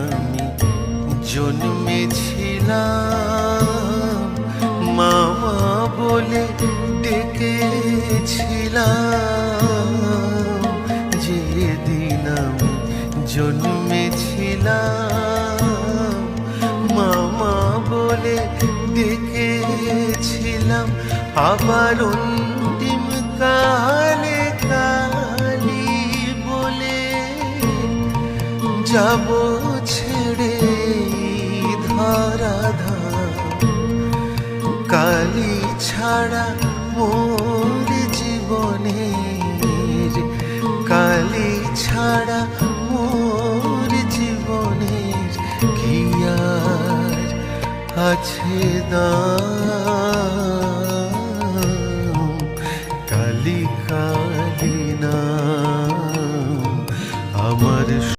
আমি জন্মেছিলাম, মামা বলে ডেকেছিলাম। যেদিন আমি জন্মেছিলাম, মামা বলে ডেকেছিলাম। আবার অন্তিম কালে কালী বলে যাব ছেড়ে ধরাধাম। কালী ছাড়া মোর জীবনের, কালী ছাড়া মোর জীবনের কি আর আছে দাম।